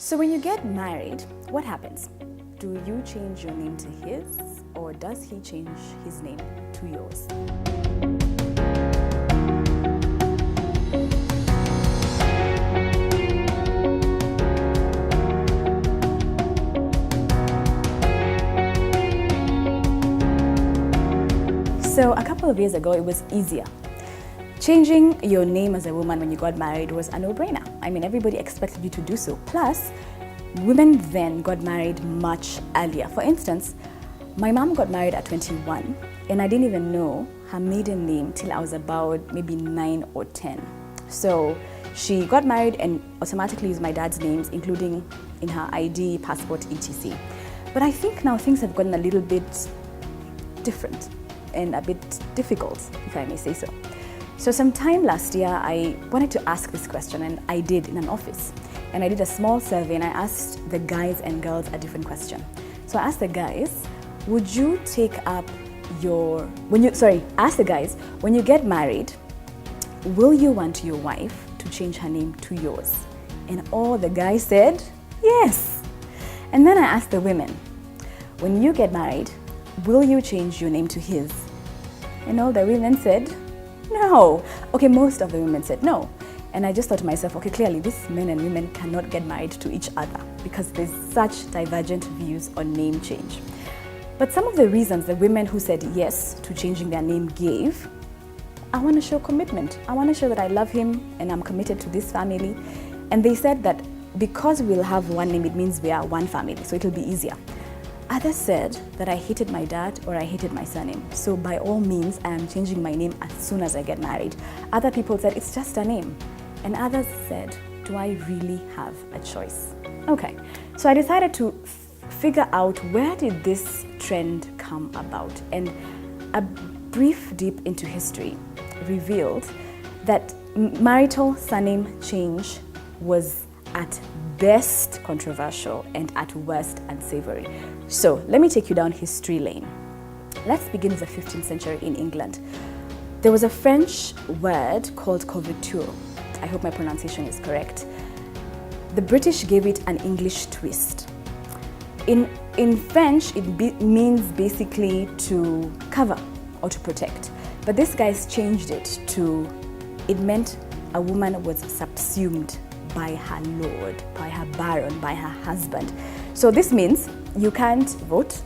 So when you get married, what happens? Do you change your name to his, or does he change his name to yours? So a couple of years ago, it was easier. Changing your name as a woman when you got married was a no-brainer. I mean, everybody expected you to do so. Plus, women then got married much earlier. For instance, my mom got married at 21, and I didn't even know her maiden name till I was about maybe 9 or 10. So she got married and automatically used my dad's names, including in her ID, passport, etc. But I think now things have gotten a little bit different and a bit difficult, if I may say so. So sometime last year, I wanted to ask this question, and I did in an office. And I did a small survey, and I asked the guys and girls a different question. So I asked the guys, would you take up ask the guys, when you get married, will you want your wife to change her name to yours? And all the guys said, yes. And then I asked the women, when you get married, will you change your name to his? And all the women said, no. Okay, most of the women said no. And I just thought to myself, okay, clearly these men and women cannot get married to each other because there's such divergent views on name change. But some of the reasons the women who said yes to changing their name gave, I want to show commitment. I want to show that I love him and I'm committed to this family. And they said that because we'll have one name, it means we are one family, so it'll be easier. Others said that I hated my dad or I hated my surname. So by all means, I am changing my name as soon as I get married. Other people said it's just a name. And others said, do I really have a choice? Okay, so I decided to figure out where did this trend come about. And a brief deep into history revealed that marital surname change was at best controversial and at worst unsavory. So let me take you down history lane. Let's begin with the 15th century in England. There was a French word called couverture. I hope my pronunciation is correct. The British gave it an English twist. In French, it means basically to cover or to protect. But these guys changed it to, it meant a woman was subsumed by her lord, by her baron, by her husband. So this means you can't vote,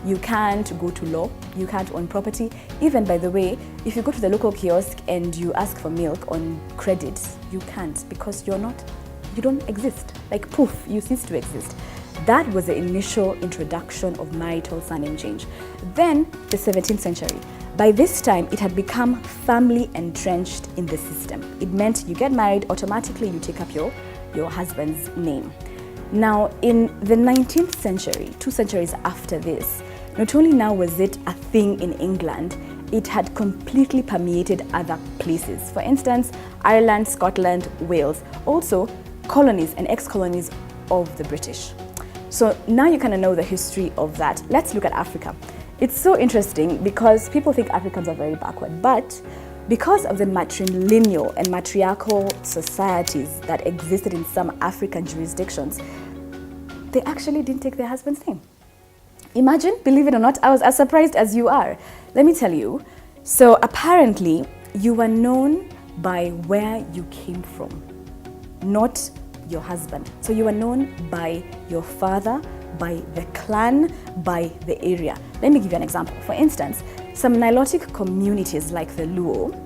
you can't go to law, you can't own property. Even, by the way, if you go to the local kiosk and you ask for milk on credit, you can't because you don't exist. Like poof, you cease to exist. That was the initial introduction of marital surname change. Then the 17th century. By this time, it had become firmly entrenched in the system. It meant you get married, automatically you take up your husband's name. Now, in the 19th century, 2 centuries after this, not only now was it a thing in England, it had completely permeated other places. For instance, Ireland, Scotland, Wales, also colonies and ex-colonies of the British. So now you kind of know the history of that. Let's look at Africa. It's so interesting because people think Africans are very backward, but because of the matrilineal and matriarchal societies that existed in some African jurisdictions, they actually didn't take their husband's name. Imagine, believe it or not, I was as surprised as you are. Let me tell you. So apparently, you were known by where you came from, not your husband. So you were known by your father, by the clan, by the area. Let me give you an example. For instance, some Nilotic communities like the Luo,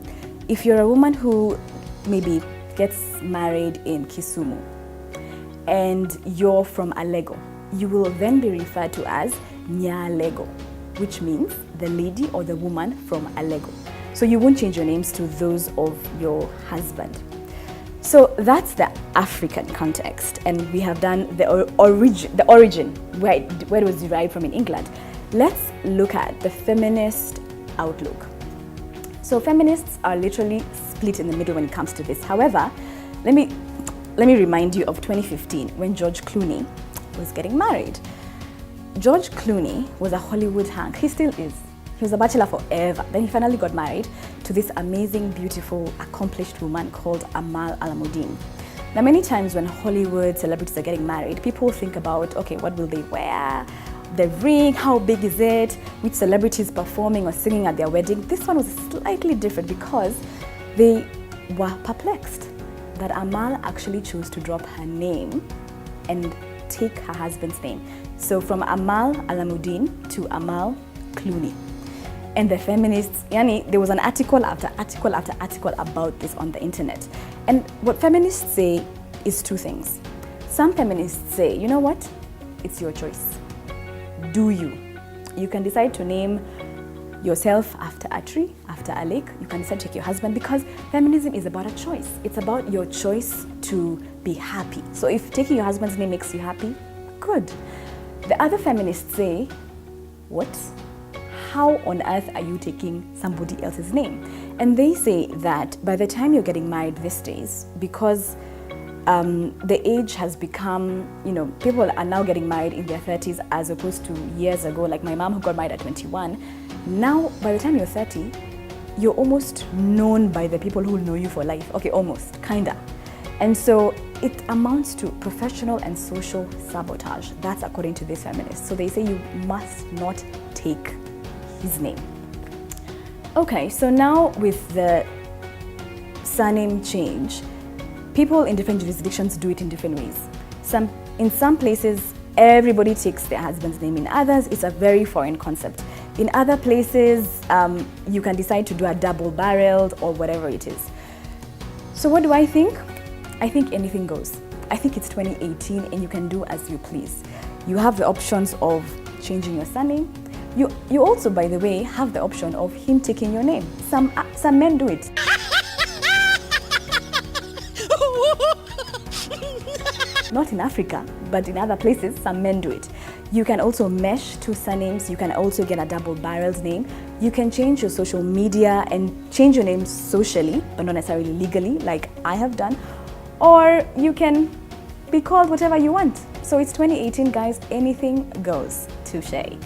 if you're a woman who maybe gets married in Kisumu and you're from Alego, you will then be referred to as Nyalego, which means the lady or the woman from Alego. So you won't change your names to those of your husband. So that's the African context, and we have done the origin, where it was derived from in England. Let's look at the feminist outlook. So feminists are literally split in the middle when it comes to this. However, let me remind you of 2015 when George Clooney was getting married. George Clooney was a Hollywood hunk. He still is. He was a bachelor forever. Then he finally got married to this amazing, beautiful, accomplished woman called Amal Alamuddin. Now, many times when Hollywood celebrities are getting married, people think about, okay, what will they wear? The ring, how big is it? Which celebrities performing or singing at their wedding? This one was slightly different because they were perplexed that Amal actually chose to drop her name and take her husband's name. So from Amal Alamuddin to Amal Clooney. And the feminists, there was an article after article after article about this on the internet. And what feminists say is two things. Some feminists say, you know what? It's your choice. Do you? You can decide to name yourself after a tree, after a lake. You can decide to take your husband, because feminism is about a choice. It's about your choice to be happy. So if taking your husband's name makes you happy, good. The other feminists say, what? How on earth are you taking somebody else's name? And they say that by the time you're getting married these days, because the age has become, people are now getting married in their 30s as opposed to years ago, like my mom who got married at 21. Now, by the time you're 30, you're almost known by the people who know you for life. Okay, almost, kinda. And so it amounts to professional and social sabotage. That's according to these feminists. So they say you must not take his name. Okay, so now with the surname change, people in different jurisdictions do it in different ways. In some places, everybody takes their husband's name. In others, it's a very foreign concept. In other places, you can decide to do a double-barreled or whatever it is. So what do I think? I think anything goes. I think it's 2018 and you can do as you please. You have the options of changing your surname. You also, by the way, have the option of him taking your name. Some men do it. Not in Africa, but in other places, some men do it. You can also mesh two surnames. You can also get a double-barreled name. You can change your social media and change your name socially, but not necessarily legally, like I have done. Or you can be called whatever you want. So it's 2018, guys. Anything goes. Touché.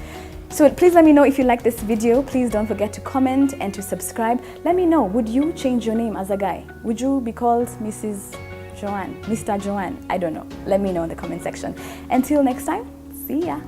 So please let me know if you like this video. Please don't forget to comment and to subscribe. Let me know, would you change your name as a guy? Would you be called Mrs. Joanne, Mr. Joanne? I don't know. Let me know in the comment section. Until next time, see ya.